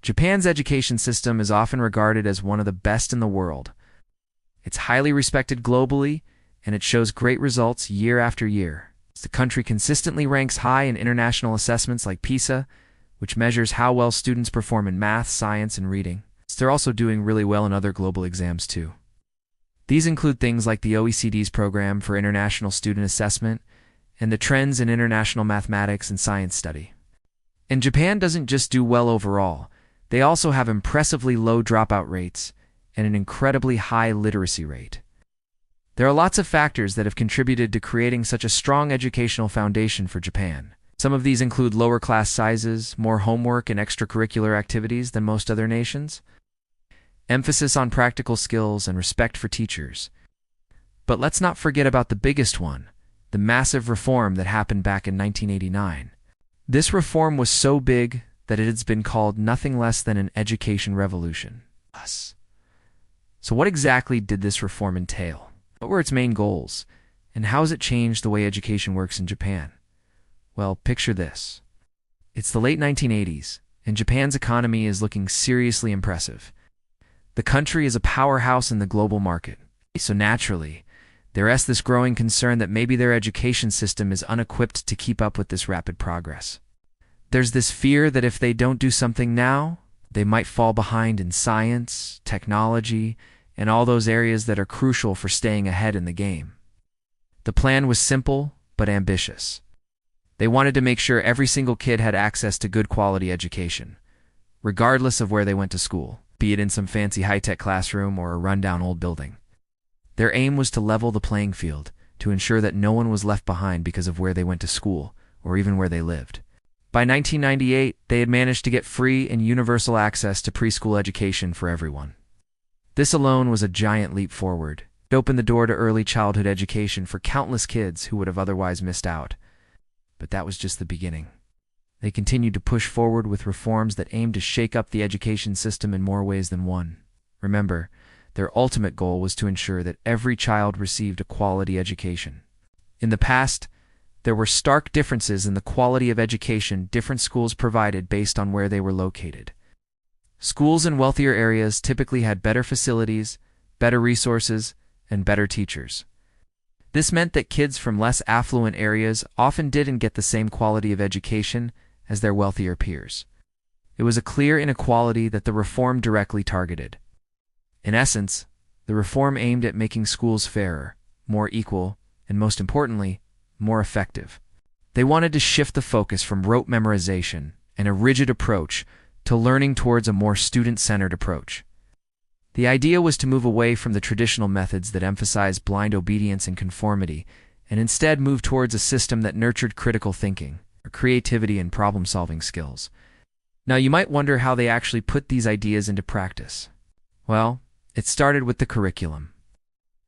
Japan's education system is often regarded as one of the best in the world. It's highly respected globally, and it shows great results year after year. The country consistently ranks high in international assessments like pisa, which measures how well students perform in math, science, and reading. They're also doing really well in other global exams too. These include things like the OECD's Program for International Student Assessment and the Trends in International Mathematics and Science Study. And Japan doesn't just do well overall, they also have impressively low dropout rates and an incredibly high literacy rate. There are lots of factors that have contributed to creating such a strong educational foundation for Japan. Some of these include lower class sizes, more homework and extracurricular activities than most other nations, emphasis on practical skills and respect for teachers. But let's not forget about the biggest one, the massive reform that happened back in 1989. This reform was so big that it has been called nothing less than an education revolution. So what exactly did this reform entail? What were its main goals? And how has it changed the way education works in Japan? Well, picture this. It's the late 1980s, and Japan's economy is looking seriously impressive. The country is a powerhouse in the global market, so naturally, there is this growing concern that maybe their education system is unequipped to keep up with this rapid progress. There's this fear that if they don't do something now, they might fall behind in science, technology, and all those areas that are crucial for staying ahead in the game. The plan was simple but ambitious. They wanted to make sure every single kid had access to good quality education, regardless of where they went to school, be it in some fancy high-tech classroom or a rundown old building. Their aim was to level the playing field, to ensure that no one was left behind because of where they went to school or even where they lived. By 1998, they had managed to get free and universal access to preschool education for everyone. This alone was a giant leap forward. It opened the door to early childhood education for countless kids who would have otherwise missed out. But that was just the beginning. They continued to push forward with reforms that aimed to shake up the education system in more ways than one. Remember, their ultimate goal was to ensure that every child received a quality education. In the past, there were stark differences in the quality of education different schools provided based on where they were located. Schools in wealthier areas typically had better facilities, better resources, and better teachers. This meant that kids from less affluent areas often didn't get the same quality of education as their wealthier peers. It was a clear inequality that the reform directly targeted. In essence, the reform aimed at making schools fairer, more equal, and most importantly, more effective. They wanted to shift the focus from rote memorization and a rigid approach to learning towards a more student-centered approach. The idea was to move away from the traditional methods that emphasized blind obedience and conformity, and instead move towards a system that nurtured critical thinking, creativity, and problem-solving skills. Now, you might wonder how they actually put these ideas into practice. Well, it started with the curriculum.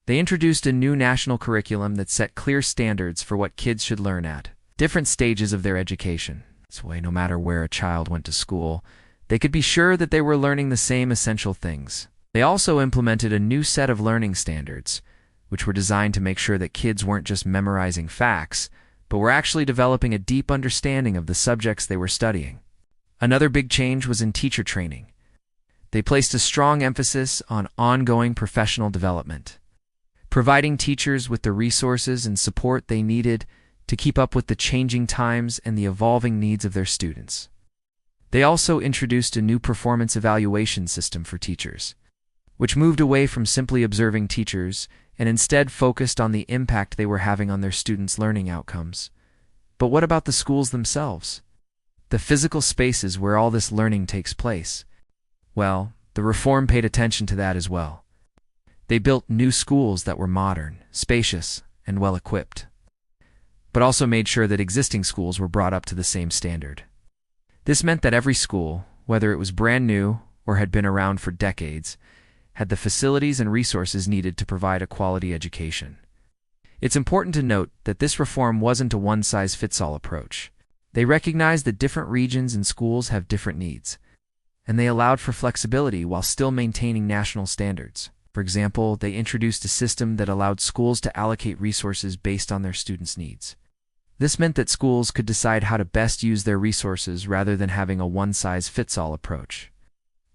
They introduced a new national curriculum that set clear standards for what kids should learn at different stages of their education. This way, no matter where a child went to school, they could be sure that they were learning the same essential things. They also implemented a new set of learning standards, which were designed to make sure that kids weren't just memorizing facts, but were actually developing a deep understanding of the subjects they were studying. Another big change was in teacher training. They placed a strong emphasis on ongoing professional development, providing teachers with the resources and support they needed to keep up with the changing times and the evolving needs of their students. They also introduced a new performance evaluation system for teachers, which moved away from simply observing teachers and instead focused on the impact they were having on their students' learning outcomes. But what about the schools themselves? The physical spaces where all this learning takes place? Well, the reform paid attention to that as well. They built new schools that were modern, spacious, and well-equipped, but also made sure that existing schools were brought up to the same standard. This meant that every school, whether it was brand new or had been around for decades, had the facilities and resources needed to provide a quality education. It's important to note that this reform wasn't a one-size-fits-all approach. They recognized that different regions and schools have different needs, and they allowed for flexibility while still maintaining national standards. For example, they introduced a system that allowed schools to allocate resources based on their students' needs. This meant that schools could decide how to best use their resources rather than having a one-size-fits-all approach.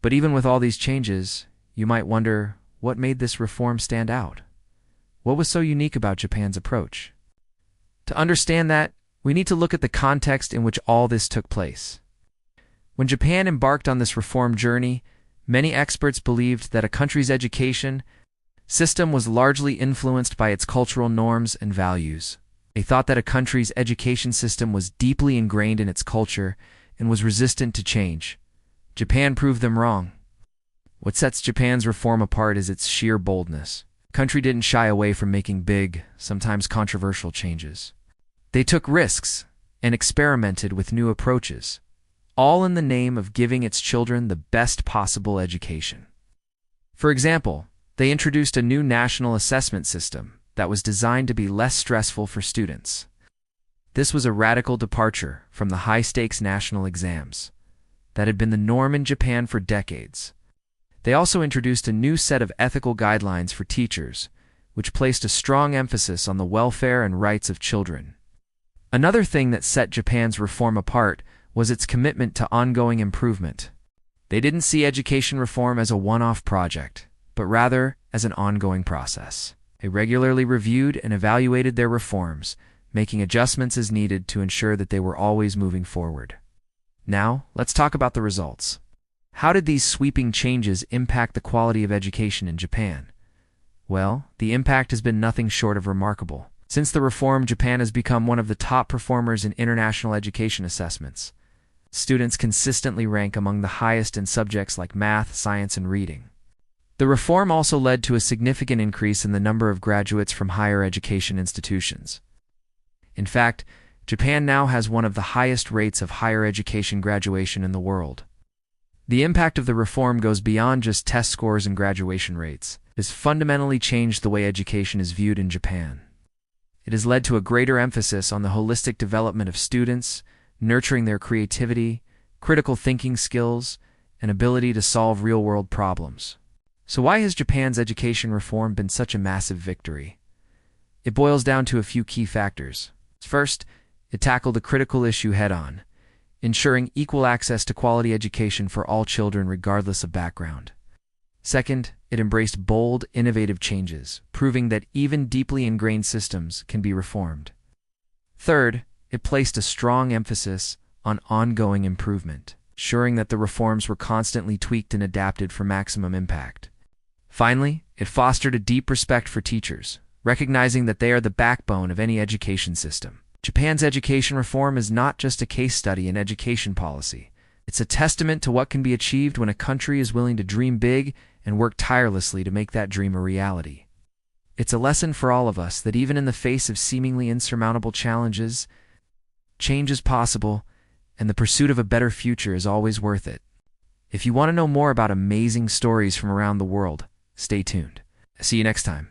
But even with all these changes, you might wonder what made this reform stand out. What was so unique about Japan's approach? To understand that, we need to look at the context in which all this took place. When Japan embarked on this reform journey, many experts believed that a country's education system was largely influenced by its cultural norms and values. They thought that a country's education system was deeply ingrained in its culture and was resistant to change. Japan proved them wrong. What sets Japan's reform apart is its sheer boldness. The country didn't shy away from making big, sometimes controversial changes. They took risks and experimented with new approaches, all in the name of giving its children the best possible education. For example, they introduced a new national assessment system that was designed to be less stressful for students. This was a radical departure from the high-stakes national exams that had been the norm in Japan for decades. They also introduced a new set of ethical guidelines for teachers, which placed a strong emphasis on the welfare and rights of children. Another thing that set Japan's reform apart was its commitment to ongoing improvement. They didn't see education reform as a one-off project, but rather as an ongoing process. They regularly reviewed and evaluated their reforms, making adjustments as needed to ensure that they were always moving forward. Now, let's talk about the results. How did these sweeping changes impact the quality of education in Japan? Well, the impact has been nothing short of remarkable. Since the reform, Japan has become one of the top performers in international education assessments. Students consistently rank among the highest in subjects like math, science, and reading. The reform also led to a significant increase in the number of graduates from higher education institutions. In fact, Japan now has one of the highest rates of higher education graduation in the world. The impact of the reform goes beyond just test scores and graduation rates. It has fundamentally changed the way education is viewed in Japan. It has led to a greater emphasis on the holistic development of students, nurturing their creativity, critical thinking skills, and ability to solve real-world problems. So why has Japan's education reform been such a massive victory? It boils down to a few key factors. First, it tackled a critical issue head-on, ensuring equal access to quality education for all children regardless of background. Second, it embraced bold, innovative changes, proving that even deeply ingrained systems can be reformed. Third, it placed a strong emphasis on ongoing improvement, ensuring that the reforms were constantly tweaked and adapted for maximum impact. Finally, it fostered a deep respect for teachers, recognizing that they are the backbone of any education system. Japan's education reform is not just a case study in education policy. It's a testament to what can be achieved when a country is willing to dream big and work tirelessly to make that dream a reality. It's a lesson for all of us that even in the face of seemingly insurmountable challenges, change is possible, and the pursuit of a better future is always worth it. If you want to know more about amazing stories from around the world, stay tuned. See you next time.